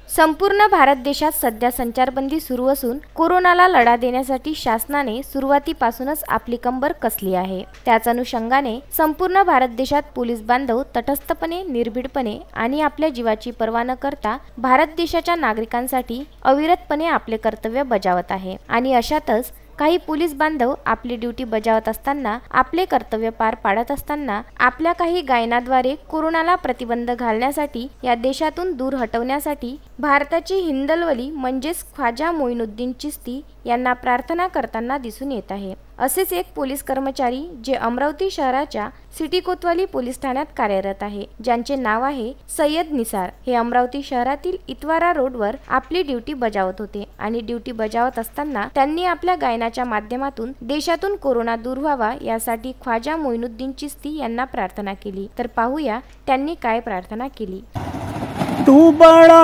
संपूर्ण भारत देशात सध्या संचारबंदी सुरू असून कोरोनाला लढा देण्यासाठी शासनाने सुरुवातीपासूनच आपली कंबर कसली आहे। त्याच अनुषंगाने संपूर्ण भारत देशात पोलीस बांधव तटस्थपणे, निर्भीडपणे आणि आपल्या जीवाची पर्वा न करता भारत देशाच्या नागरिकांसाठी अविरतपणे आपले कर्तव्य बजावत आहे। आणि अशातच काही पोलीस बांधव आपली ड्यूटी बजावत असताना, आपले कर्तव्य पार पाडत असताना आपल्या काही गायनाद्वारे कोरोनाला प्रतिबंध घालण्यासाठी, या देशातून दूर हटवण्यासाठी भारताची हिंदलवली म्हणजेच ख्वाजा मोइनुद्दीन चिश्ती यांना प्रार्थना करताना दिसून येत आहे। असेच एक पोलीस कर्मचारी जे अमरावती शहराच्या सिटी कोतवाली पोलीस ठाण्यात कार्यरत आहे, ज्यांचे नाव आहे सय्यद निसार। हे अमरावती शहरातील इतवारा रोडवर आपली ड्यूटी बजावत होते आणि ड्यूटी बजावत असताना त्यांनी आपल्या गायनाच्या माध्यमातून देशातून कोरोना दूर व्हावा यासाठी ख्वाजा मोइनुद्दीन चिश्ती यांना प्रार्थना केली। तर पाहूया त्यांनी काय प्रार्थना केली। तू बड़ा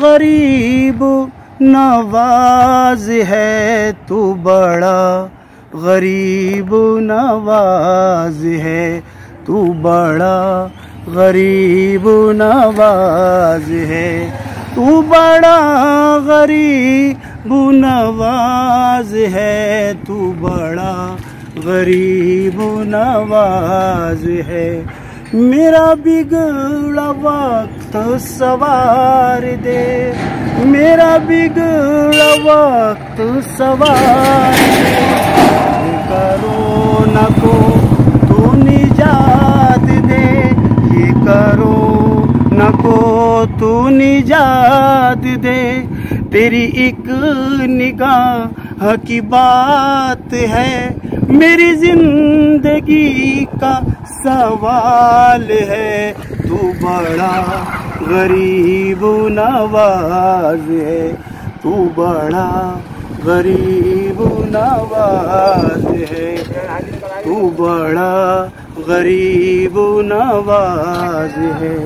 गरीब नवाज है, तू बड़ा गरीब नवाज है, तू बड़ा गरीब नवाज है, तू बड़ा गरीब नवाज है, तू बड़ा गरीब नवाज है। मेरा बिगड़ा वक्त सवार दे, मेरा बिगड़ा वक्त सवार दे, कोरोना को तू निजात दे, ये कोरोना को तू निजात दे। तेरी एक निगाह की बात है, मेरी जिंदगी का सवाल है। तू बड़ा गरीब नवाज है, तू बड़ा गरीब नवाज है, तू बड़ा गरीब नवाज है।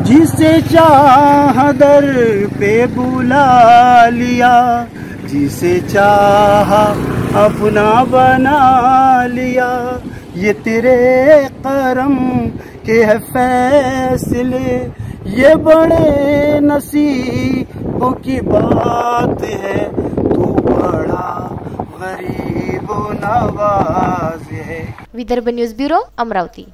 जिसे चाह दर पे बुला लिया, जिसे चाह अपना बना लिया, ये तेरे करम के है फैसले, ये बड़े नसीबों की बात है। तू बड़ा गरीब नवाज है। Vidarbha news bureau, Amravati.